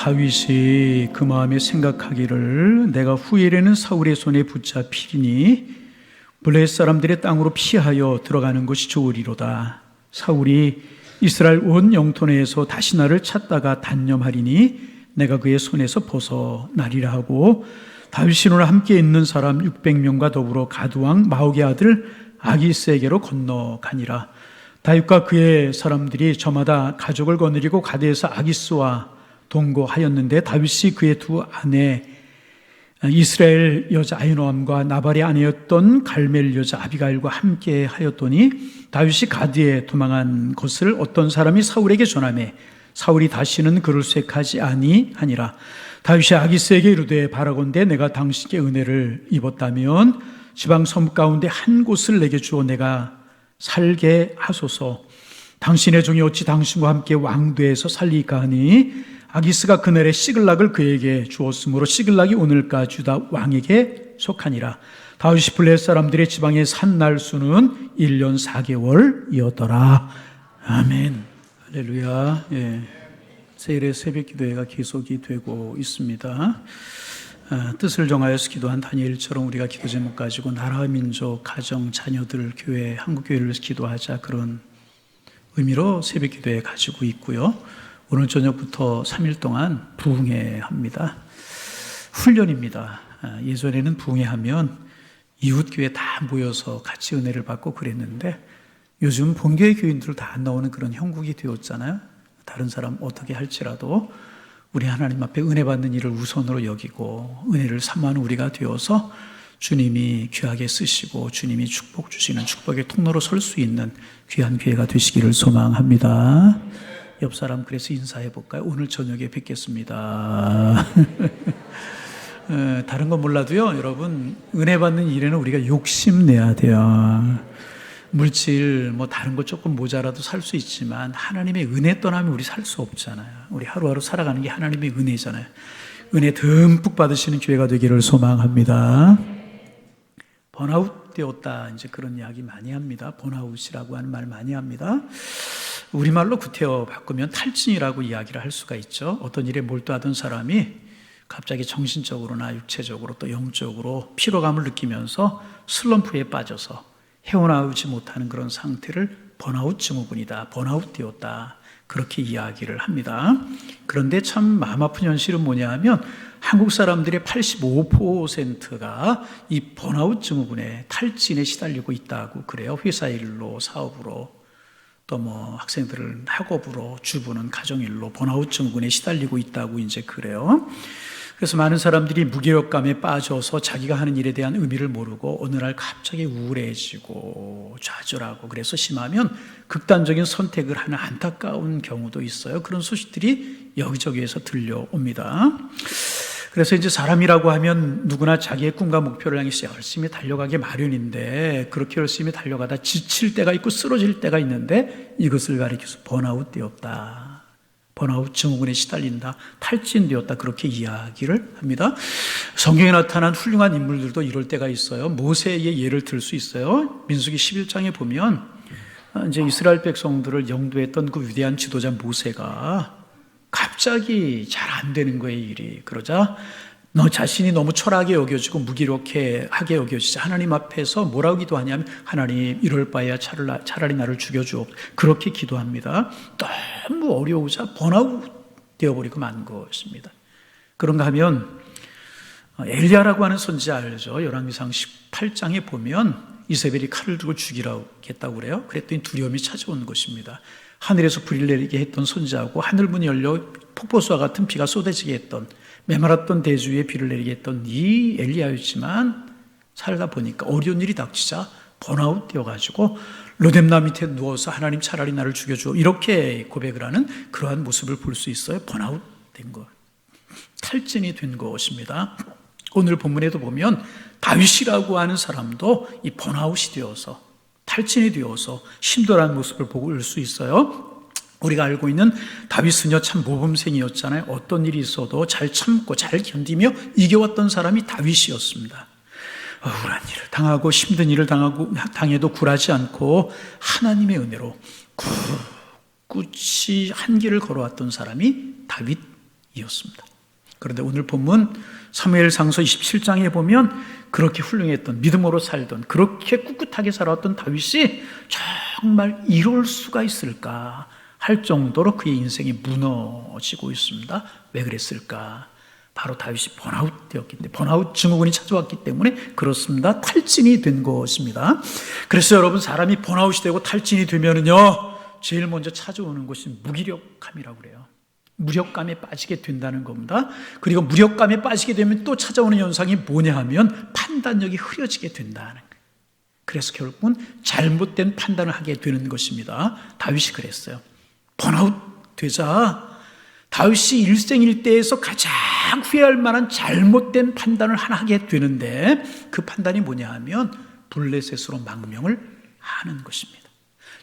다윗이 그 마음에 생각하기를 내가 후일에는 사울의 손에 붙잡히리니 블레셋 사람들의 땅으로 피하여 들어가는 것이 좋으리로다. 사울이 이스라엘 온 영토 내에서 다시 나를 찾다가 단념하리니 내가 그의 손에서 벗어나리라 하고 다윗이노라 함께 있는 사람 600명과 더불어 가드왕 마옥의 아들 아기스에게로 건너가니라. 다윗과 그의 사람들이 저마다 가족을 거느리고 가드에서 아기스와 동거하였는데 다윗이 그의 두 아내 이스라엘 여자 아히노암과 나발의 아내였던 갈멜 여자 아비가일과 함께 하였더니 다윗이 가드에 도망한 것을 어떤 사람이 사울에게 전하매 사울이 다시는 그를 쇠하지 아니하니라. 다윗이 아기스에게 이르되 바라건대 내가 당신께 은혜를 입었다면 지방 섬 가운데 한 곳을 내게 주어 내가 살게 하소서. 당신의 종이 어찌 당신과 함께 왕되어서 살리까 하니 아기스가 그날에 시글락을 그에게 주었으므로 시글락이 오늘까지 유다 왕에게 속하니라. 다윗이 블레셋 사람들의 지방에 산 날 수는 1년 4개월이었더라. 아멘. 할렐루야. 예. 세일의 새벽 기도회가 계속이 되고 있습니다. 뜻을 정하여서 기도한 다니엘처럼 우리가 기도 제목 가지고 나라, 민족, 가정, 자녀들, 교회, 한국교회를 위해서 기도하자, 그런 의미로 새벽 기도회 가지고 있고요. 오늘 저녁부터 3일 동안 부흥회합니다. 훈련입니다. 예전에는 부흥회하면 이웃교회 다 모여서 같이 은혜를 받고 그랬는데 요즘 본교회 교인들 다 안 나오는 그런 형국이 되었잖아요. 다른 사람 어떻게 할지라도 우리 하나님 앞에 은혜 받는 일을 우선으로 여기고 은혜를 삼하는 우리가 되어서 주님이 귀하게 쓰시고 주님이 축복 주시는 축복의 통로로 설 수 있는 귀한 교회가 되시기를 소망합니다. 옆 사람 그래서 인사해 볼까요? 오늘 저녁에 뵙겠습니다. 다른 건 몰라도요, 여러분, 은혜 받는 일에는 우리가 욕심내야 돼요. 물질 다른 거 조금 모자라도 살 수 있지만 하나님의 은혜 떠나면 우리 살 수 없잖아요. 우리 하루하루 살아가는 게 하나님의 은혜잖아요. 은혜 듬뿍 받으시는 교회가 되기를 소망합니다. 번아웃 되었다, 이제 그런 이야기 많이 합니다. 번아웃이라고 하는 말 많이 합니다. 우리말로 구태여 바꾸면 탈진이라고 이야기를 할 수가 있죠. 어떤 일에 몰두하던 사람이 갑자기 정신적으로나 육체적으로 또 영적으로 피로감을 느끼면서 슬럼프에 빠져서 헤어나오지 못하는 그런 상태를 번아웃 증후군이다, 번아웃 되었다, 그렇게 이야기를 합니다. 그런데 참 마음 아픈 현실은 뭐냐 하면 한국 사람들의 85%가 이 번아웃 증후군에, 탈진에 시달리고 있다고 그래요. 회사 일로, 사업으로, 또 학생들은 학업으로, 주부는 가정일로 번아웃 증후군에 시달리고 있다고 이제 그래요. 그래서 많은 사람들이 무기력감에 빠져서 자기가 하는 일에 대한 의미를 모르고 어느 날 갑자기 우울해지고 좌절하고, 그래서 심하면 극단적인 선택을 하는 안타까운 경우도 있어요. 그런 소식들이 여기저기에서 들려옵니다. 그래서 이제 사람이라고 하면 누구나 자기의 꿈과 목표를 향해서 열심히 달려가기 마련인데, 그렇게 열심히 달려가다 지칠 때가 있고 쓰러질 때가 있는데 이것을 가리켜서 번아웃 되었다, 번아웃 증후군에 시달린다, 탈진되었다, 그렇게 이야기를 합니다. 성경에 나타난 훌륭한 인물들도 이럴 때가 있어요. 모세의 예를 들 수 있어요. 민수기 11장에 보면 이제 이스라엘 백성들을 영도했던 그 위대한 지도자 모세가 갑자기 잘 안 되는 거예요, 일이. 그러자 너 자신이 너무 초라하게 여겨지고 무기력하게 여겨지자 하나님 앞에서 뭐라고 기도하냐면, 하나님 이럴 바에야 차라리 나를 죽여주옵, 그렇게 기도합니다. 너무 어려우자 번아웃 되어버리고 만 것입니다. 그런가 하면 엘리야라고 하는 선지자 알죠? 열왕기상 18장에 보면 이세벨이 칼을 들고 죽이라겠다고 그래요. 그랬더니 두려움이 찾아온 것입니다. 하늘에서 불을 내리게 했던 선지자하고 하늘문이 열려 폭포수와 같은 비가 쏟아지게 했던, 메마랐던 대지 위에 비를 내리게 했던 이 엘리야였지만 살다 보니까 어려운 일이 닥치자 번아웃 되어가지고 로뎀나 밑에 누워서 하나님 차라리 나를 죽여줘, 이렇게 고백을 하는 그러한 모습을 볼 수 있어요. 번아웃 된 것, 탈진이 된 것입니다. 오늘 본문에도 보면 다윗이라고 하는 사람도 이 번아웃이 되어서, 탈진이 되어서 힘들어하는 모습을 볼 수 있어요. 우리가 알고 있는 다윗은요, 참 모범생이었잖아요. 어떤 일이 있어도 잘 참고 잘 견디며 이겨왔던 사람이 다윗이었습니다. 억울한 일을 당하고 힘든 일을 당해도 굴하지 않고 하나님의 은혜로 꿋꿋이 한 길을 걸어왔던 사람이 그런데 오늘 본문 사무엘상서 27장에 보면 그렇게 훌륭했던, 믿음으로 살던, 그렇게 꿋꿋하게 살아왔던 다윗이 정말 이럴 수가 있을까 할 정도로 그의 인생이 무너지고 있습니다. 왜 그랬을까? 바로 다윗이 번아웃 되었기 때문에, 번아웃 증후군이 찾아왔기 때문에 그렇습니다. 탈진이 된 것입니다. 그래서 여러분, 사람이 번아웃이 되고 탈진이 되면은요, 제일 먼저 찾아오는 것이 무기력함이라고 그래요. 무력감에 빠지게 된다는 겁니다. 그리고 무력감에 빠지게 되면 또 찾아오는 현상이 뭐냐 하면 판단력이 흐려지게 된다는 거예요. 그래서 결국은 잘못된 판단을 하게 되는 것입니다. 다윗이 그랬어요. 번아웃 되자 다윗이 일생일대에서 가장 후회할 만한 잘못된 판단을 하나 하게 되는데, 그 판단이 뭐냐 하면 블레셋으로 망명을 하는 것입니다.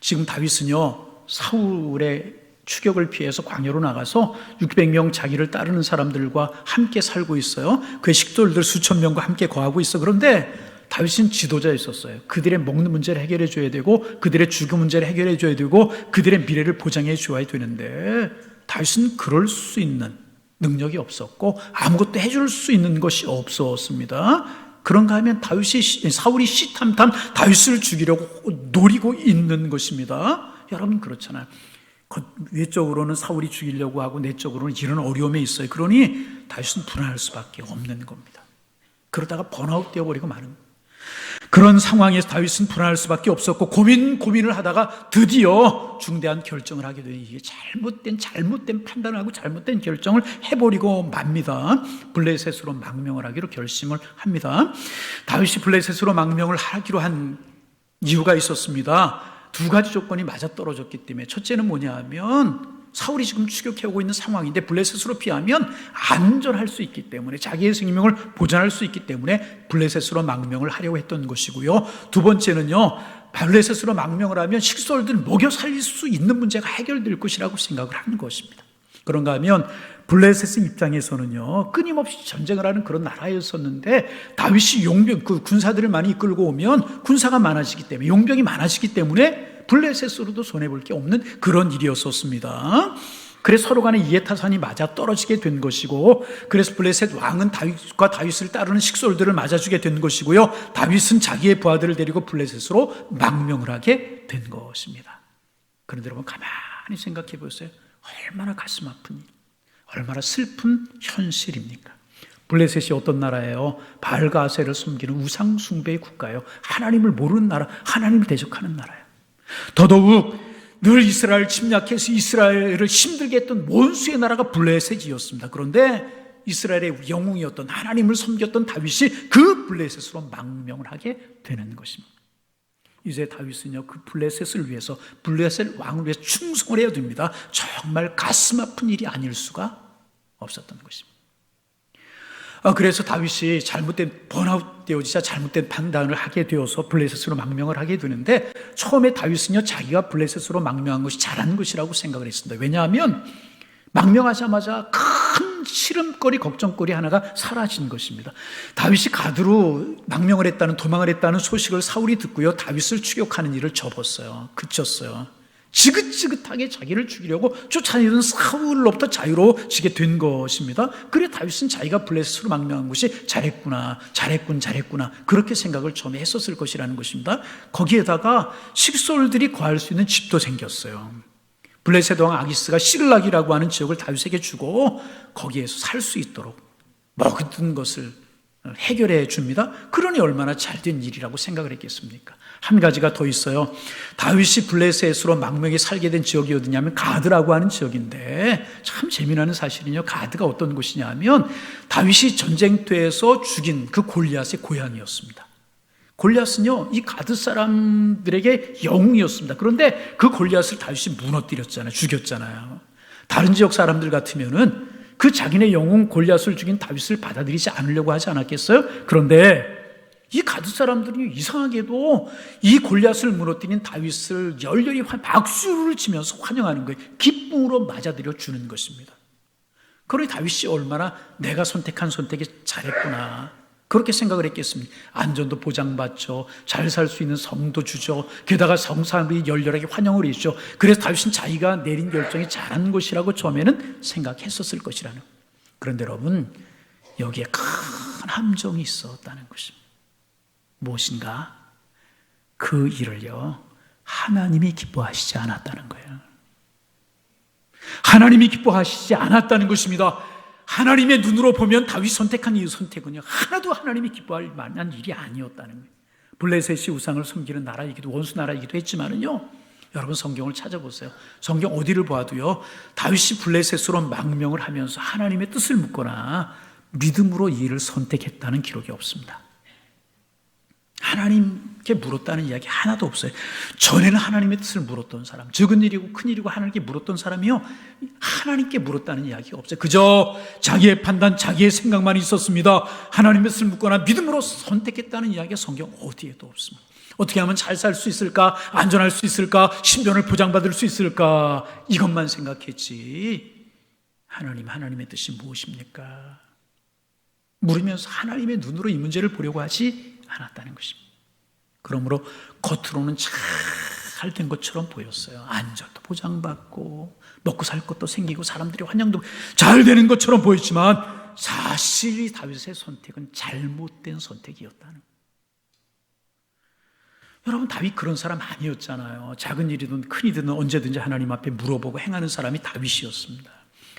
지금 다윗은요, 사울의 추격을 피해서 광야로 나가서 600명 자기를 따르는 사람들과 함께 살고 있어요. 그의 식솔들 수천 명과 함께 거하고 있어. 그런데 다윗은 지도자였었어요. 그들의 먹는 문제를 해결해 줘야 되고, 그들의 주거 문제를 해결해 줘야 되고, 그들의 미래를 보장해 줘야 되는데, 다윗은 그럴 수 있는 능력이 없었고 아무것도 해줄 수 있는 것이 없었습니다. 그런가 하면 사울이 시탐탐 다윗을 죽이려고 노리고 있는 것입니다. 여러분, 그렇잖아요. 외적으로는 사울이 죽이려고 하고 내적으로는 이런 어려움에 있어요. 그러니 다윗은 불안할 수밖에 없는 겁니다. 그러다가 번아웃 되어버리고 마는 거예요. 그런 상황에서 다윗은 불안할 수밖에 없었고 고민을 하다가 드디어 중대한 결정을 하게 되니, 이게 잘못된 판단을 하고 잘못된 결정을 해버리고 맙니다. 블레셋으로 망명을 하기로 결심을 합니다. 다윗이 블레셋으로 망명을 하기로 한 이유가 있었습니다. 두 가지 조건이 맞아떨어졌기 때문에, 첫째는 뭐냐 하면 사울이 지금 추격해오고 있는 상황인데 블레셋으로 피하면 안전할 수 있기 때문에, 자기의 생명을 보존할 수 있기 때문에 블레셋으로 망명을 하려고 했던 것이고요. 두 번째는요, 블레셋으로 망명을 하면 식솔들 먹여 살릴 수 있는 문제가 해결될 것이라고 생각을 하는 것입니다. 그런가 하면 블레셋의 입장에서는요, 끊임없이 전쟁을 하는 그런 나라였었는데, 다윗이 군사들을 많이 이끌고 오면 군사가 많아지기 때문에, 용병이 많아지기 때문에 블레셋으로도 손해볼 게 없는 그런 일이었었습니다. 그래서 서로 간에 이해타산이 맞아 떨어지게 된 것이고, 그래서 블레셋 왕은 다윗을 따르는 식솔들을 맞아주게 된 것이고요, 다윗은 자기의 부하들을 데리고 블레셋으로 망명을 하게 된 것입니다. 그런데 여러분, 가만히 생각해 보세요. 얼마나 가슴 아픈 일, 얼마나 슬픈 현실입니까? 블레셋이 어떤 나라예요? 바알과 아세를 섬기는 우상 숭배의 국가예요. 하나님을 모르는 나라, 하나님을 대적하는 나라예요. 더더욱 늘 이스라엘 침략해서 이스라엘을 힘들게 했던 원수의 나라가 블레셋이었습니다. 그런데 이스라엘의 영웅이었던, 하나님을 섬겼던 다윗이 그 블레셋으로 망명을 하게 되는 것입니다. 이제 다윗은요, 그 블레셋을 위해서, 블레셋 왕을 위해서 충성을 해야 됩니다. 정말 가슴 아픈 일이 아닐 수가 없었던 것입니다. 그래서 다윗이 번아웃 되어지자 잘못된 판단을 하게 되어서 블레셋으로 망명을 하게 되는데, 처음에 다윗은요, 자기가 블레셋으로 망명한 것이 잘한 것이라고 생각을 했습니다. 왜냐하면 망명하자마자 큰 시름거리, 걱정거리 하나가 사라진 것입니다. 다윗이 가드로 망명을 했다는, 도망을 했다는 소식을 사울이 듣고요, 다윗을 추격하는 일을 접었어요. 그쳤어요. 지긋지긋하게 자기를 죽이려고 쫓아내던 사울로부터 자유로워지게 된 것입니다. 그래 다윗은 자기가 블레셋으로 망명한 것이 잘했구나, 잘했구나, 그렇게 생각을 처음에 했었을 것이라는 것입니다. 거기에다가 식솔들이 거할 수 있는 집도 생겼어요. 블레셋 왕 아기스가 시글락이라고 하는 지역을 다윗에게 주고 거기에서 살 수 있도록 모든 것을 해결해 줍니다. 그러니 얼마나 잘된 일이라고 생각을 했겠습니까? 한 가지가 더 있어요. 다윗이 블레셋으로 망명에 살게 된 지역이 어디냐면 가드라고 하는 지역인데, 참 재미나는 사실은요, 가드가 어떤 곳이냐면 다윗이 전쟁터에서 죽인 그 골리앗의 고향이었습니다. 골리앗은요, 이 가드 사람들에게 영웅이었습니다. 그런데 그 골리앗을 다윗이 무너뜨렸잖아요. 죽였잖아요. 다른 지역 사람들 같으면은 그 자기네 영웅 골리앗을 죽인 다윗을 받아들이지 않으려고 하지 않았겠어요? 그런데 이 가드 사람들이 이상하게도 이 골리앗을 무너뜨린 다윗을 열렬히 박수를 치면서 환영하는 거예요. 기쁨으로 맞아들여 주는 것입니다. 그러니 다윗이 얼마나 내가 선택한 선택이 잘했구나, 그렇게 생각을 했겠습니다. 안전도 보장받죠. 잘 살 수 있는 성도 주죠. 게다가 성사람들이 열렬하게 환영을 해주죠. 그래서 다윗은 자기가 내린 결정이 잘한 것이라고 처음에는 생각했었을 것이라는, 그런데 여러분, 여기에 큰 함정이 있었다는 것입니다. 무엇인가? 그 일을요, 하나님이 기뻐하시지 않았다는 거예요. 하나님이 기뻐하시지 않았다는 것입니다. 하나님의 눈으로 보면 다윗 선택한 이 선택은요, 하나도 하나님이 기뻐할 만한 일이 아니었다는 거예요. 블레셋이 우상을 섬기는 나라이기도 원수 나라이기도 했지만은요, 여러분 성경을 찾아보세요. 성경 어디를 봐도요, 다윗이 블레셋으로 망명을 하면서 하나님의 뜻을 묻거나 믿음으로 이 일을 선택했다는 기록이 없습니다. 하나님께 물었다는 이야기 하나도 없어요. 전에는 하나님의 뜻을 물었던 사람, 적은 일이고 큰 일이고 하나님께 물었던 사람이요, 하나님께 물었다는 이야기가 없어요. 그저 자기의 판단, 자기의 생각만 있었습니다. 하나님의 뜻을 묻거나 믿음으로 선택했다는 이야기가 성경 어디에도 없습니다. 어떻게 하면 잘 살 수 있을까? 안전할 수 있을까? 신변을 보장받을 수 있을까? 이것만 생각했지, 하나님의 뜻이 무엇입니까? 물으면서 하나님의 눈으로 이 문제를 보려고 하지 않았다는 것입니다. 그러므로 겉으로는 잘 된 것처럼 보였어요. 안전도 보장받고 먹고 살 것도 생기고 사람들이 환영도 잘 되는 것처럼 보였지만 사실 다윗의 선택은 잘못된 선택이었다는 거예요. 여러분, 다윗 그런 사람 아니었잖아요. 작은 일이든 큰 일이든 언제든지 하나님 앞에 물어보고 행하는 사람이 다윗이었습니다.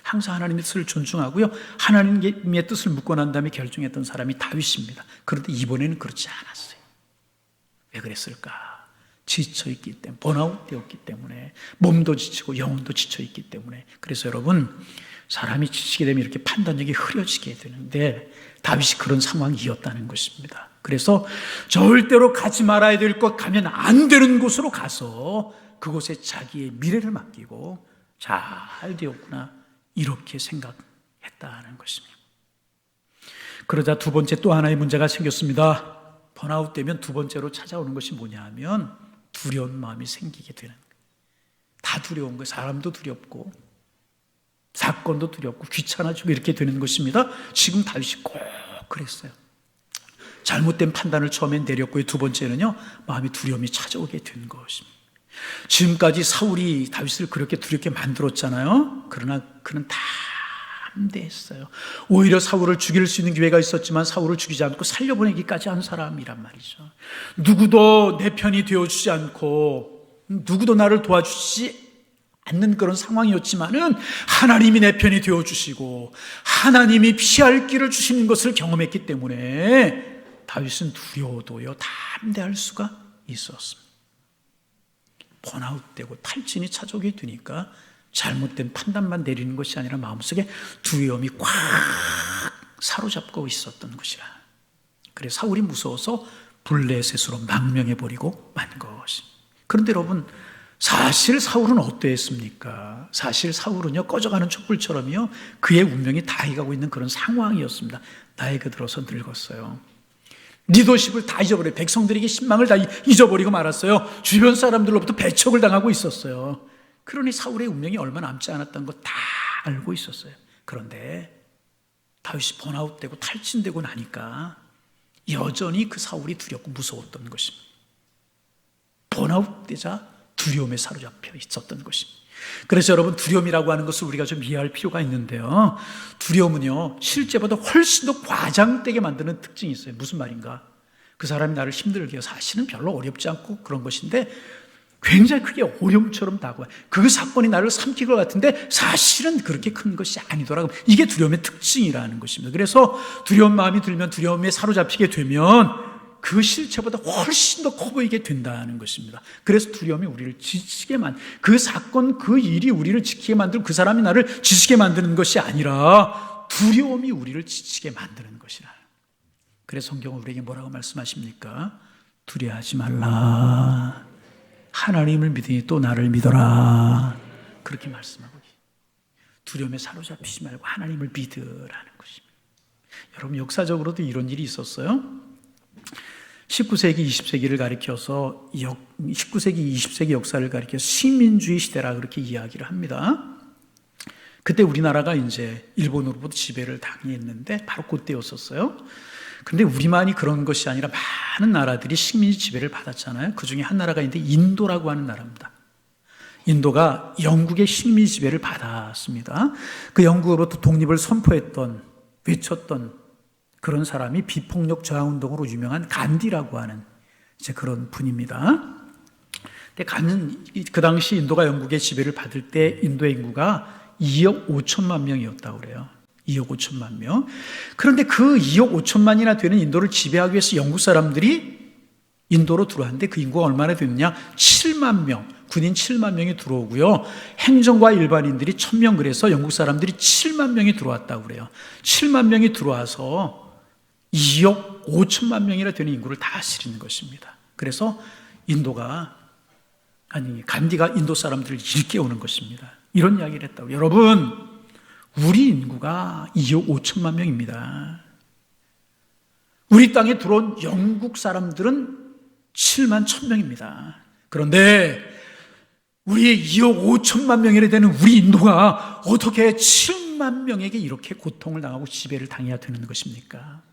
항상 하나님의 뜻을 존중하고요, 하나님의 뜻을 묻고 난 다음에 결정했던 사람이 다윗입니다. 그런데 이번에는 그렇지 않았어요. 왜 그랬을까? 지쳐있기 때문에, 번아웃 되었기 때문에, 몸도 지치고 영혼도 지쳐있기 때문에. 그래서 여러분, 사람이 지치게 되면 이렇게 판단력이 흐려지게 되는데 다윗이 그런 상황이었다는 것입니다. 그래서 절대로 가지 말아야 될 것, 가면 안 되는 곳으로 가서 그곳에 자기의 미래를 맡기고 잘 되었구나, 이렇게 생각했다는 것입니다. 그러자 두 번째 또 하나의 문제가 생겼습니다. 번아웃 되면 두 번째로 찾아오는 것이 뭐냐 하면 두려운 마음이 생기게 되는 거예요. 다 두려운 거예요. 사람도 두렵고 사건도 두렵고 귀찮아지고 이렇게 되는 것입니다. 지금 다윗이 꼭 그랬어요. 잘못된 판단을 처음엔 내렸고요, 두 번째는요, 마음의 두려움이 찾아오게 된 것입니다. 지금까지 사울이 다윗을 그렇게 두렵게 만들었잖아요. 그러나 그는 담대했어요. 오히려 사울을 죽일 수 있는 기회가 있었지만 사울을 죽이지 않고 살려보내기까지 한 사람이란 말이죠. 누구도 내 편이 되어주지 않고 누구도 나를 도와주지 않는 그런 상황이었지만은 하나님이 내 편이 되어주시고 하나님이 피할 길을 주시는 것을 경험했기 때문에 다윗은 두려워도요, 담대할 수가 있었습니다. 번아웃되고 탈진이 찾아오게 되니까 잘못된 판단만 내리는 것이 아니라 마음속에 두려움이 꽉 사로잡고 있었던 것이라. 그래서 사울이 무서워서 블레셋으로 망명해버리고 만 것입니다. 그런데 여러분, 사실 사울은 어떠했습니까? 사실 사울은요, 꺼져가는 촛불처럼요, 그의 운명이 다해가고 있는 그런 상황이었습니다. 나이가 들어서 늙었어요. 리더십을 다 잊어버려요. 백성들에게 신망을 다 잊어버리고 말았어요. 주변 사람들로부터 배척을 당하고 있었어요. 그러니 사울의 운명이 얼마 남지 않았다는 거 다 알고 있었어요. 그런데 다윗이 번아웃되고 탈진되고 나니까 여전히 그 사울이 두렵고 무서웠던 것입니다. 번아웃되자 두려움에 사로잡혀 있었던 것입니다. 그래서 여러분, 두려움이라고 하는 것을 우리가 좀 이해할 필요가 있는데요, 두려움은요, 실제보다 훨씬 더 과장되게 만드는 특징이 있어요. 무슨 말인가? 그 사람이 나를 힘들게 해요. 사실은 별로 어렵지 않고 그런 것인데 굉장히 크게 어려움처럼 다가와요. 그 사건이 나를 삼킬 것 같은데 사실은 그렇게 큰 것이 아니더라. 이게 두려움의 특징이라는 것입니다. 그래서 두려운 마음이 들면, 두려움에 사로잡히게 되면 그 실체보다 훨씬 더 커 보이게 된다는 것입니다. 그래서 두려움이 우리를 지치게 그 사건, 그 일이 우리를 지치게 만들고 그 사람이 나를 지치게 만드는 것이 아니라 두려움이 우리를 지치게 만드는 것이라. 그래서 성경은 우리에게 뭐라고 말씀하십니까? 두려워하지 말라. 하나님을 믿으니 또 나를 믿어라. 그렇게 말씀하고 계십니다. 두려움에 사로잡히지 말고 하나님을 믿으라는 것입니다. 여러분, 역사적으로도 이런 일이 있었어요. 19세기, 20세기를 가리켜서 19세기, 20세기 역사를 가리켜서 식민주의 시대라 그렇게 이야기를 합니다. 그때 우리나라가 이제 일본으로부터 지배를 당했는데 바로 그때였었어요. 그런데 우리만이 그런 것이 아니라 많은 나라들이 식민지 지배를 받았잖아요. 그 중에 한 나라가 있는데 인도라고 하는 나라입니다. 인도가 영국의 식민 지배를 받았습니다. 그 영국으로부터 독립을 선포했던, 외쳤던 그런 사람이 비폭력 저항 운동으로 유명한 간디라고 하는 이제 그런 분입니다. 그 당시 인도가 영국의 지배를 받을 때 인도의 인구가 2억 5천만 명이었다고 그래요. 2억 5천만 명. 그런데 그 2억 5천만이나 되는 인도를 지배하기 위해서 영국 사람들이 인도로 들어왔는데 그 인구가 얼마나 됐느냐? 7만 명. 군인 7만 명이 들어오고요. 행정과 일반인들이 1,000명, 그래서 영국 사람들이 7만 명이 들어왔다고 그래요. 7만 명이 들어와서 2억 5천만 명이나 되는 인구를 다 실은 것입니다. 그래서 간디가 인도 사람들을 일깨우는 것입니다. 이런 이야기를 했다고. 여러분, 우리 인구가 2억 5천만 명입니다. 우리 땅에 들어온 영국 사람들은 7만 1,000명입니다. 그런데 우리 2억 5천만 명이나 되는 우리 인도가 어떻게 7만 명에게 이렇게 고통을 당하고 지배를 당해야 되는 것입니까?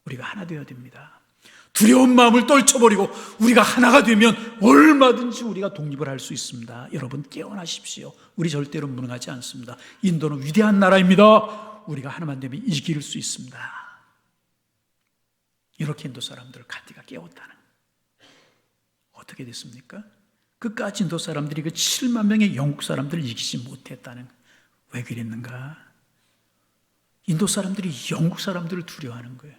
우리가 하나 되어야 됩니다. 두려운 마음을 떨쳐버리고 우리가 하나가 되면 얼마든지 우리가 독립을 할 수 있습니다. 여러분 깨어나십시오. 우리 절대로 무능하지 않습니다. 인도는 위대한 나라입니다. 우리가 하나만 되면 이길 수 있습니다. 이렇게 인도 사람들을 간디가 깨웠다는. 어떻게 됐습니까? 끝까지 인도 사람들이 그 7만 명의 영국 사람들을 이기지 못했다는. 왜 그랬는가? 인도 사람들이 영국 사람들을 두려워하는 거예요.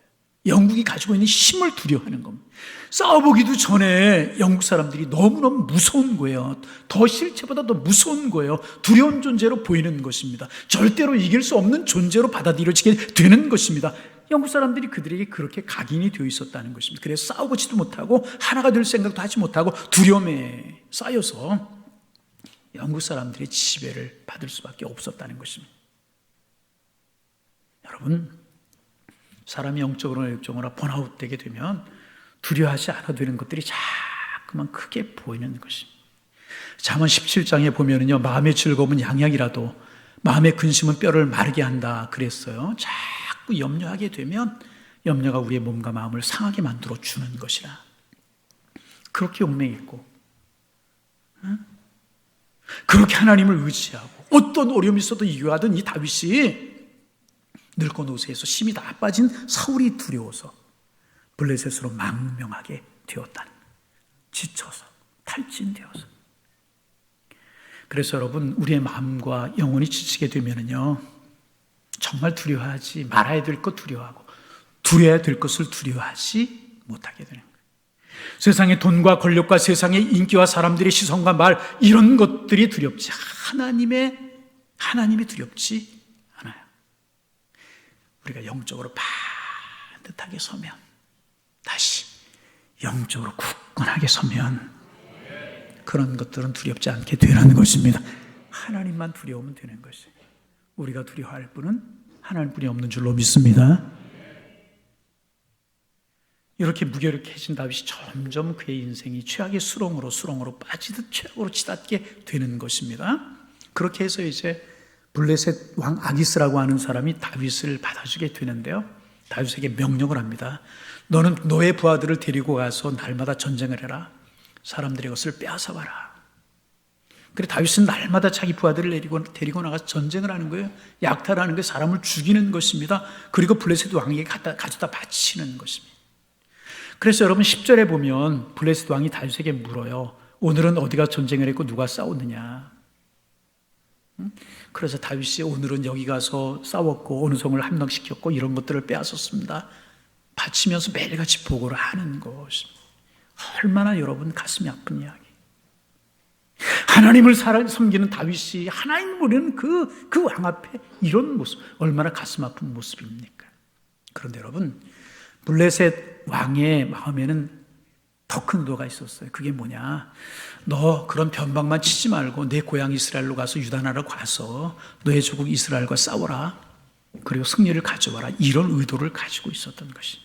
영국이 가지고 있는 힘을 두려워하는 겁니다. 싸워보기도 전에 영국 사람들이 너무너무 무서운 거예요. 더 실체보다 더 무서운 거예요. 두려운 존재로 보이는 것입니다. 절대로 이길 수 없는 존재로 받아들여지게 되는 것입니다. 영국 사람들이 그들에게 그렇게 각인이 되어 있었다는 것입니다. 그래서 싸우지도 못하고 하나가 될 생각도 하지 못하고 두려움에 쌓여서 영국 사람들의 지배를 받을 수밖에 없었다는 것입니다. 여러분, 사람이 영적으로나 육적으로나 번아웃 되게 되면 두려워하지 않아도 되는 것들이 자꾸만 크게 보이는 것입니다. 잠언 17장에 보면은요, 마음의 즐거움은 양약이라도 마음의 근심은 뼈를 마르게 한다 그랬어요. 자꾸 염려하게 되면 염려가 우리의 몸과 마음을 상하게 만들어 주는 것이라. 그렇게 용맹했고, 그렇게 하나님을 의지하고 어떤 어려움이 있어도 이겨하던 이 다윗이 늙은 옷에서 힘이 다 빠진 사울이 두려워서 블레셋으로 망명하게 되었다는, 지쳐서 탈진되어서. 그래서 여러분, 우리의 마음과 영혼이 지치게 되면은요, 정말 두려워하지 말아야 될 것 두려워하고 두려워야 될 것을 두려워하지 못하게 되는 거예요. 세상의 돈과 권력과 세상의 인기와 사람들의 시선과 말, 이런 것들이 두렵지 하나님이 두렵지 않아요. 우리가 영적으로 반듯하게 서면, 다시 영적으로 굳건하게 서면 그런 것들은 두렵지 않게 되라는 것입니다. 하나님만 두려우면 되는 것이에요. 우리가 두려워할 분은 하나님뿐이 없는 줄로 믿습니다. 이렇게 무기력해진 다윗이 점점 그의 인생이 최악의 수렁으로 빠지듯 최악으로 치닫게 되는 것입니다. 그렇게 해서 이제 블레셋 왕 아기스라고 하는 사람이 다윗을 받아주게 되는데요, 다윗에게 명령을 합니다. 너는 너의 부하들을 데리고 가서 날마다 전쟁을 해라. 사람들의 것을 빼앗아와라. 그래, 다윗은 날마다 자기 부하들을 데리고 나가서 전쟁을 하는 거예요. 약탈하는 거예요. 사람을 죽이는 것입니다. 그리고 블레셋 왕에게 가져다 바치는 것입니다. 그래서 여러분 10절에 보면 블레셋 왕이 다윗에게 물어요. 오늘은 어디가 전쟁을 했고 누가 싸웠느냐. 그래서 다윗이 오늘은 여기 가서 싸웠고 어느 성을 함락시켰고 이런 것들을 빼앗았습니다. 바치면서 매일같이 보고를 하는 것입니다. 얼마나 여러분 가슴이 아픈 이야기. 하나님을 섬기는 다윗이 하나님을 모르는 그 왕 앞에 이런 모습, 얼마나 가슴 아픈 모습입니까? 그런데 여러분, 블레셋 왕의 마음에는 더 큰 의도가 있었어요. 그게 뭐냐? 너 그런 변방만 치지 말고 내 고향 이스라엘로 가서 유다 나라로 가서 너의 조국 이스라엘과 싸워라. 그리고 승리를 가져와라. 이런 의도를 가지고 있었던 것이.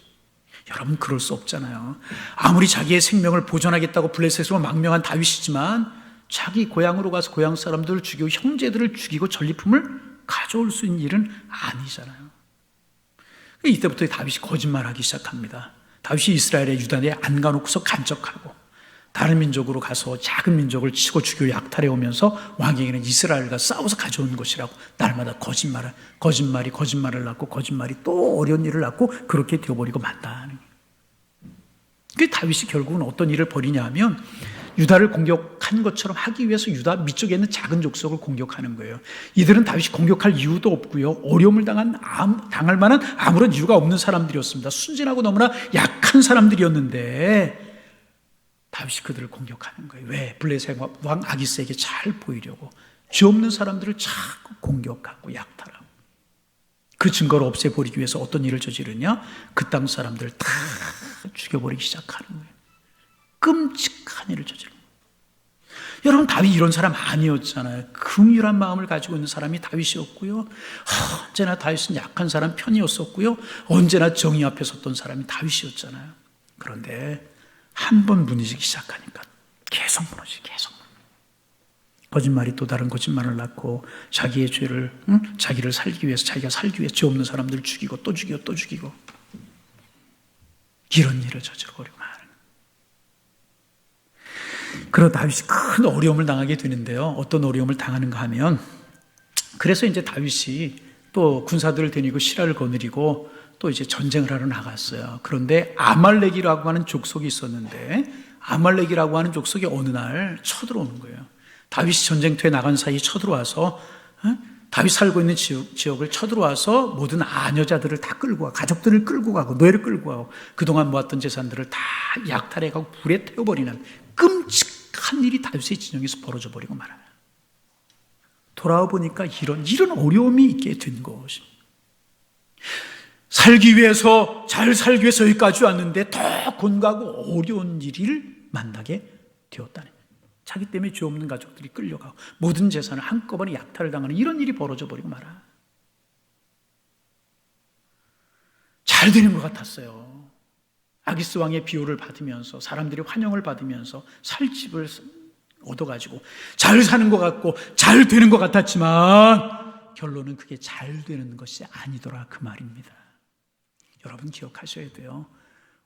여러분, 그럴 수 없잖아요. 아무리 자기의 생명을 보존하겠다고 블레셋으로 망명한 다윗이지만 자기 고향으로 가서 고향 사람들을 죽이고 형제들을 죽이고 전리품을 가져올 수 있는 일은 아니잖아요. 이때부터 다윗이 거짓말하기 시작합니다. 다윗이 이스라엘의 유다에 안 가놓고서 간척하고 다른 민족으로 가서 작은 민족을 치고 죽여 약탈해 오면서 왕에게는 이스라엘과 싸워서 가져온 것이라고 날마다 거짓말을 낳고 거짓말이 또 어려운 일을 낳고 그렇게 되어버리고 만다는 거예요. 그 다윗이 결국은 어떤 일을 벌이냐 하면 유다를 공격한 것처럼 하기 위해서 유다 밑쪽에 있는 작은 족속을 공격하는 거예요. 이들은 다윗이 공격할 이유도 없고요, 어려움을 당할 만한 아무런 이유가 없는 사람들이었습니다. 순진하고 너무나 약한 사람들이었는데 다윗이 그들을 공격하는 거예요. 왜? 블레셋 왕 아기스에게 잘 보이려고 죄 없는 사람들을 자꾸 공격하고 약탈하고, 그 증거를 없애버리기 위해서 어떤 일을 저지르냐? 그 땅 사람들을 다 죽여버리기 시작하는 거예요. 끔찍한 일을 저지르는 거예요. 여러분, 다윗 이런 사람 아니었잖아요. 긍휼한 마음을 가지고 있는 사람이 다윗이었고요, 언제나 다윗은 약한 사람 편이었었고요, 언제나 정의 앞에 섰던 사람이 다윗이었잖아요. 그런데 한 번 무너지기 시작하니까 계속 거짓말이 또 다른 거짓말을 낳고 자기의 죄를, 자기를 살기 위해서, 자기가 살기 위해서 죄 없는 사람들을 죽이고 또 죽이고 이런 일을 저질러버리고 마는 거예요. 그러다 다윗이 큰 어려움을 당하게 되는데요. 어떤 어려움을 당하는가 하면, 그래서 이제 다윗이 또 군사들을 데리고 시라를 거느리고 또 이제 전쟁을 하러 나갔어요. 그런데 아말렉이라고 하는 족속이 있었는데, 아말렉이라고 하는 족속이 어느 날 쳐들어오는 거예요. 다윗이 전쟁터에 나간 사이에 쳐들어와서, 다윗 살고 있는 지역을 쳐들어와서 모든 아녀자들을 다 끌고 가고, 가족들을 끌고 가고, 노예를 끌고 가고, 그동안 모았던 재산들을 다 약탈해가고 불에 태워버리는 끔찍한 일이 다윗의 진영에서 벌어져 버리고 말아요. 돌아와 보니까 이런 어려움이 있게 된 것입니다. 잘 살기 위해서 여기까지 왔는데 더 곤고하고 어려운 일을 만나게 되었다는 거예요. 자기 때문에 죄 없는 가족들이 끌려가고 모든 재산을 한꺼번에 약탈을 당하는 이런 일이 벌어져 버리고 말아. 잘 되는 것 같았어요. 아기스 왕의 비호를 받으면서, 사람들이 환영을 받으면서 살 집을 얻어가지고 잘 사는 것 같고 잘 되는 것 같았지만 결론은 그게 잘 되는 것이 아니더라, 그 말입니다. 여러분 기억하셔야 돼요.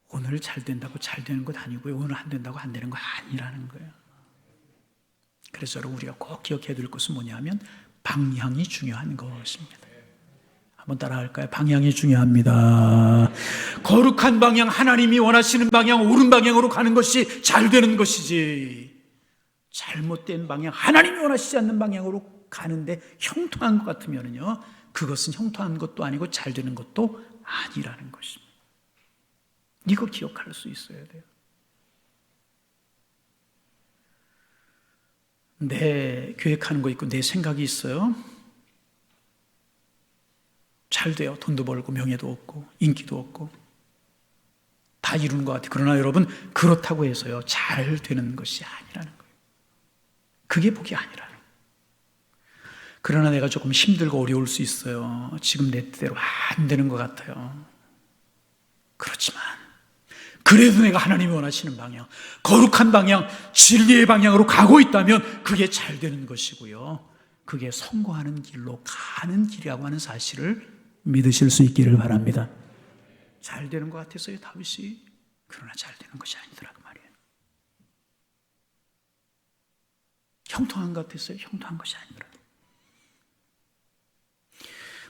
오늘 잘 된다고 잘 되는 것 아니고요, 오늘 안 된다고 안 되는 거 아니라는 거예요. 그래서 여러분, 우리가 꼭 기억해야 될 것은 뭐냐면 방향이 중요한 것입니다. 한번 따라 할까요? 방향이 중요합니다. 거룩한 방향, 하나님이 원하시는 방향, 옳은 방향으로 가는 것이 잘 되는 것이지, 잘못된 방향, 하나님이 원하시지 않는 방향으로 가는데 형통한 것 같으면요, 그것은 형통한 것도 아니고 잘 되는 것도 아니라는 것입니다. 이거 기억할 수 있어야 돼요. 내 계획하는 거 있고 내 생각이 있어요. 잘 돼요. 돈도 벌고 명예도 얻고 인기도 얻고 다 이루는 것 같아요. 그러나 여러분, 그렇다고 해서요, 잘 되는 것이 아니라는 거예요. 그게 복이 아니라는 거예요. 그러나 내가 조금 힘들고 어려울 수 있어요. 지금 내 뜻대로 안 되는 것 같아요. 그렇지만 그래도 내가 하나님이 원하시는 방향, 거룩한 방향, 진리의 방향으로 가고 있다면 그게 잘 되는 것이고요, 그게 성공하는 길로 가는 길이라고 하는 사실을 믿으실 수 있기를 바랍니다. 잘 되는 것 같았어요, 다윗이. 그러나 잘 되는 것이 아니더라, 그 말이에요. 형통한 것 같았어요. 형통한 것이 아니더라.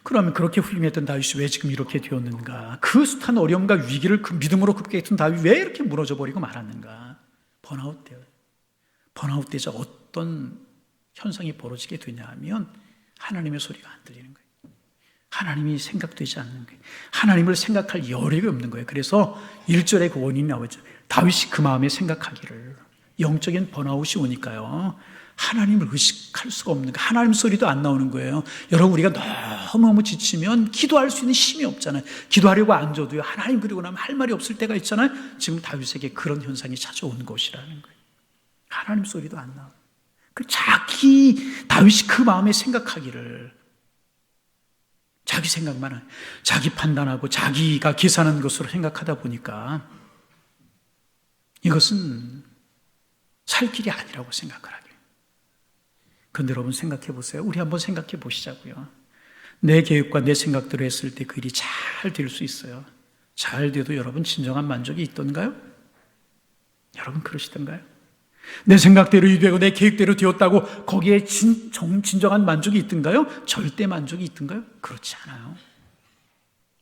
그러면 그렇게 훌륭했던 다윗이 왜 지금 이렇게 되었는가? 그 숱한 어려움과 위기를 그 믿음으로 극복했던 다윗이 왜 이렇게 무너져 버리고 말았는가? 번아웃 때요. 번아웃 때자 어떤 현상이 벌어지게 되냐 하면 하나님의 소리가 안 들리는 거예요. 하나님이 생각되지 않는 거예요. 하나님을 생각할 여력이 없는 거예요. 그래서 1절에 그 원인이 나오죠. 다윗이 그 마음에 생각하기를, 영적인 번아웃이 오니까요, 하나님을 의식할 수가 없는 거예요. 하나님 소리도 안 나오는 거예요. 여러분, 우리가 너무너무 지치면 기도할 수 있는 힘이 없잖아요. 기도하려고 앉아도요, 하나님 그리고 나면 할 말이 없을 때가 있잖아요. 지금 다윗에게 그런 현상이 찾아온 것이라는 거예요. 하나님 소리도 안 나와요. 다윗이 그 마음에 생각하기를, 자기 생각만, 자기 판단하고 자기가 계산한 것으로 생각하다 보니까 이것은 살 길이 아니라고 생각을 하게. 그런데 여러분 생각해 보세요. 우리 한번 생각해 보시자고요. 내 계획과 내 생각대로 했을 때 그 일이 잘 될 수 있어요. 잘 돼도 여러분 진정한 만족이 있던가요? 여러분 그러시던가요? 내 생각대로 되고 내 계획대로 되었다고 거기에 진정한 만족이 있던가요? 절대 만족이 있던가요? 그렇지 않아요.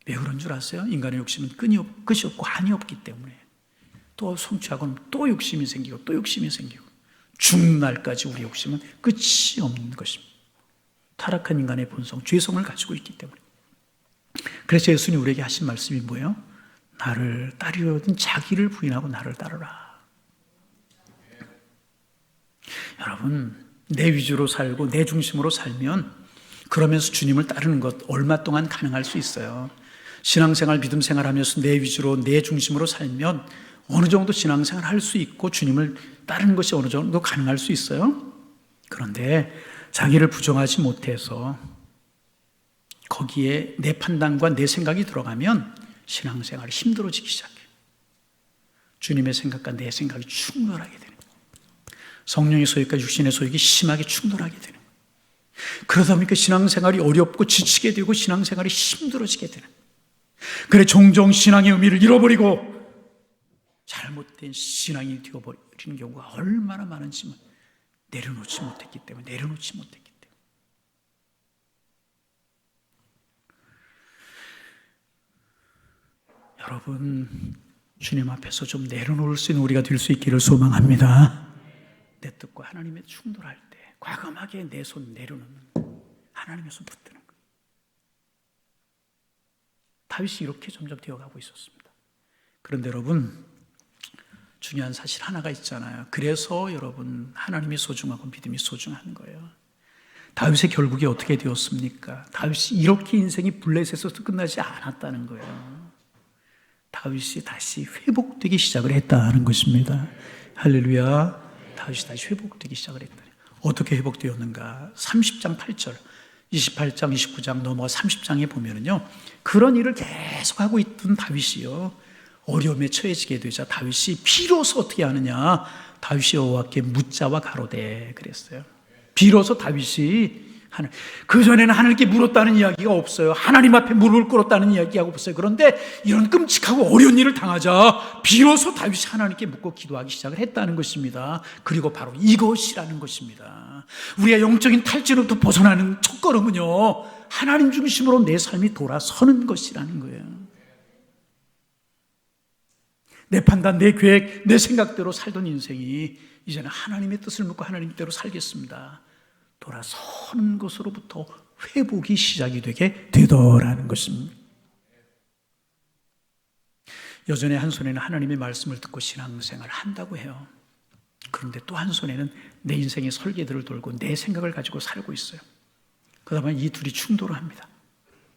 왜 그런 줄 아세요? 인간의 욕심은 끝이 없고 한이 없기 때문에 또 성취하고는 또 욕심이 생기고 또 욕심이 생기고 죽는 날까지 우리 욕심은 끝이 없는 것입니다. 타락한 인간의 본성, 죄성을 가지고 있기 때문에. 그래서 예수님이 우리에게 하신 말씀이 뭐예요? 나를 따르려든 자기를 부인하고 나를 따르라. 여러분, 내 위주로 살고 내 중심으로 살면 그러면서 주님을 따르는 것 얼마 동안 가능할 수 있어요. 신앙생활, 믿음생활 하면서 내 위주로 내 중심으로 살면 어느 정도 신앙생활 할 수 있고 주님을 따르는 것이 어느 정도 가능할 수 있어요. 그런데 자기를 부정하지 못해서 거기에 내 판단과 내 생각이 들어가면 신앙생활이 힘들어지기 시작해요. 주님의 생각과 내 생각이 충돌하게 되는 거예요. 성령의 소욕과 육신의 소욕이 심하게 충돌하게 되는 거예요. 그러다 보니까 신앙생활이 어렵고 지치게 되고 신앙생활이 힘들어지게 되는 거예요. 그래 종종 신앙의 의미를 잃어버리고 잘못된 신앙이 되어버리는 경우가 얼마나 많은지 내려놓지 못했기 때문에 여러분, 주님 앞에서 좀 내려놓을 수 있는 우리가 될 수 있기를 소망합니다. 내 뜻과 하나님의 충돌할 때 과감하게 내 손 내려놓는 하나님의 손 붙드는 것. 다윗이 이렇게 점점 되어가고 있었습니다. 그런데 여러분, 중요한 사실 하나가 있잖아요. 그래서 여러분, 하나님이 소중하고 믿음이 소중한 거예요. 다윗의 결국이 어떻게 되었습니까? 다윗이 이렇게 인생이 블레셋에서 끝나지 않았다는 거예요. 다윗이 다시 회복되기 시작을 했다는 것입니다. 할렐루야. 다윗이 다시 회복되기 시작을 했다. 어떻게 회복되었는가? 30장 8절, 28장, 29장 넘어 30장에 보면은요, 그런 일을 계속하고 있던 다윗이요, 어려움에 처해지게 되자 다윗이 비로소 어떻게 하느냐? 다윗이 여호와께 묻자와 가로되 그랬어요. 비로소 다윗이 그전에는 하나님께 물었다는 이야기가 없어요. 하나님 앞에 무릎을 꿇었다는 이야기가 없어요. 그런데 이런 끔찍하고 어려운 일을 당하자 비로소 다윗이 하나님께 묻고 기도하기 시작을 했다는 것입니다. 그리고 바로 이것이라는 것입니다. 우리가 영적인 탈진으로부터 벗어나는 첫걸음은요, 하나님 중심으로 내 삶이 돌아서는 것이라는 거예요. 내 판단, 내 계획, 내 생각대로 살던 인생이 이제는 하나님의 뜻을 묻고 하나님 대로 살겠습니다. 돌아서는 것으로부터 회복이 시작이 되게 되더라는 것입니다. 여전히 한 손에는 하나님의 말씀을 듣고 신앙생활을 한다고 해요. 그런데 또 한 손에는 내 인생의 설계들을 돌고 내 생각을 가지고 살고 있어요. 그러다 보면 이 둘이 충돌을 합니다.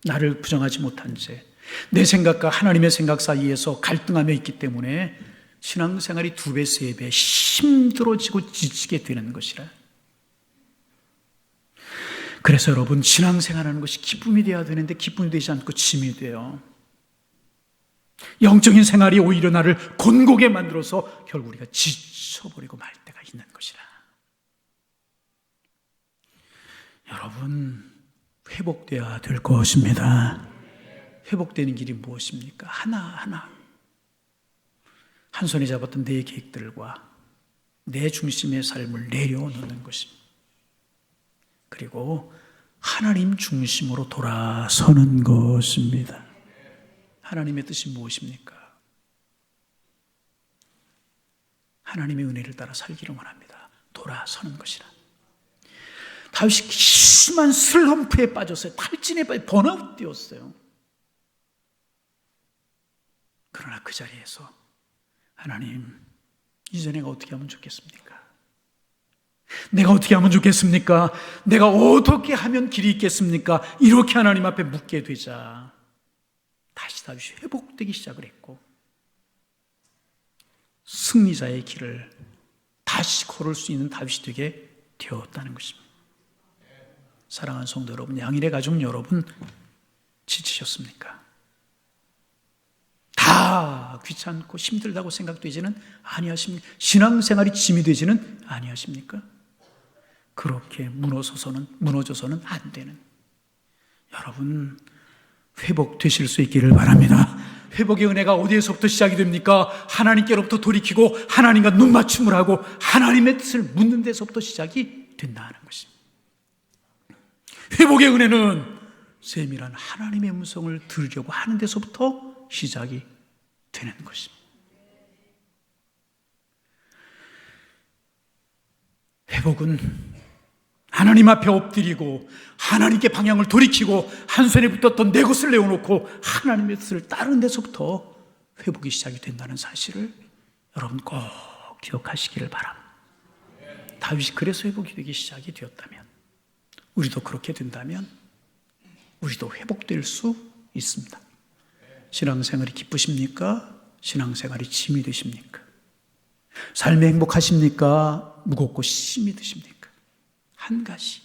나를 부정하지 못한 채 내 생각과 하나님의 생각 사이에서 갈등하며 있기 때문에 신앙생활이 2배, 3배 힘들어지고 지치게 되는 것이라. 그래서 여러분, 신앙생활하는 것이 기쁨이 되어야 되는데 기쁨이 되지 않고 짐이 돼요. 영적인 생활이 오히려 나를 곤고게 만들어서 결국 우리가 지쳐버리고 말 때가 있는 것이라. 여러분, 회복되어야 될 것입니다. 회복되는 길이 무엇입니까? 하나하나 한 손에 잡았던 내 계획들과 내 중심의 삶을 내려놓는 것입니다. 그리고 하나님 중심으로 돌아서는 것입니다. 하나님의 뜻이 무엇입니까? 하나님의 은혜를 따라 살기를 원합니다. 돌아서는 것이라. 다윗이 심한 슬럼프에 빠졌어요. 탈진에 빠져 번아웃 되었어요. 그러나 그 자리에서 하나님, 이제 내가 어떻게 하면 좋겠습니까? 내가 어떻게 하면 좋겠습니까? 내가 어떻게 하면 길이 있겠습니까? 이렇게 하나님 앞에 묻게 되자 다시 다윗이 회복되기 시작을 했고 승리자의 길을 다시 걸을 수 있는 다윗이 되게 되었다는 것입니다. 사랑하는 성도 여러분, 양일의 가족 여러분, 지치셨습니까? 다 귀찮고 힘들다고 생각되지는 아니하십니까? 신앙생활이 짐이 되지는 아니하십니까? 그렇게 무너져서는 안 되는, 여러분 회복되실 수 있기를 바랍니다. 회복의 은혜가 어디에서부터 시작이 됩니까? 하나님께로부터 돌이키고 하나님과 눈맞춤을 하고 하나님의 뜻을 묻는 데서부터 시작이 된다는 것입니다. 회복의 은혜는 세밀한 하나님의 음성을 들으려고 하는 데서부터 시작이 되는 것입니다. 회복은 하나님 앞에 엎드리고 하나님께 방향을 돌이키고 한 손에 붙었던 내 것을 내어놓고 하나님의 뜻을 따르는 데서부터 회복이 시작이 된다는 사실을 여러분 꼭 기억하시기를 바랍니다. 다윗이 그래서 회복이 되기 시작이 되었다면, 우리도 그렇게 된다면 우리도 회복될 수 있습니다. 신앙생활이 기쁘십니까? 신앙생활이 짐이 되십니까? 삶이 행복하십니까? 무겁고 심이 드십니까? 한 가지,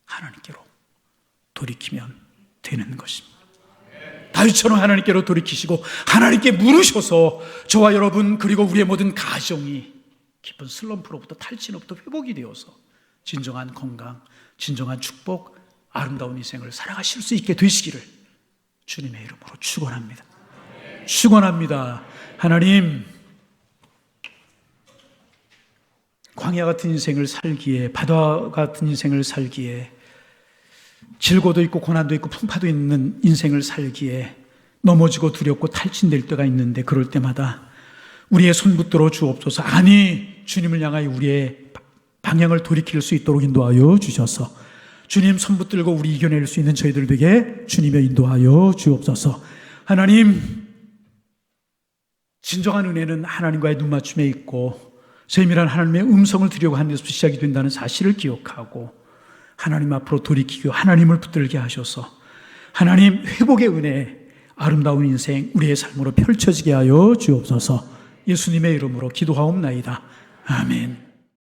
하나님께로 돌이키면 되는 것입니다. 다윗처럼 하나님께로 돌이키시고 하나님께 물으셔서 저와 여러분 그리고 우리의 모든 가정이 깊은 슬럼프로부터 탈진으로부터 회복이 되어서 진정한 건강, 진정한 축복, 아름다운 인생을 살아가실 수 있게 되시기를 주님의 이름으로 축원합니다. 축원합니다. 하나님, 광야 같은 인생을 살기에, 바다 같은 인생을 살기에, 질고도 있고 고난도 있고 풍파도 있는 인생을 살기에 넘어지고 두렵고 탈진될 때가 있는데, 그럴 때마다 우리의 손 붙들어 주옵소서. 아니, 주님을 향하여 우리의 방향을 돌이킬 수 있도록 인도하여 주셔서 주님 손 붙들고 우리 이겨낼 수 있는 저희들에게 주님의 인도하여 주옵소서. 하나님, 진정한 은혜는 하나님과의 눈맞춤에 있고 세밀한 하나님의 음성을 들으려고 하는 데서 시작이 된다는 사실을 기억하고 하나님 앞으로 돌이키고 하나님을 붙들게 하셔서 하나님 회복의 은혜, 아름다운 인생 우리의 삶으로 펼쳐지게 하여 주옵소서. 예수님의 이름으로 기도하옵나이다. 아멘.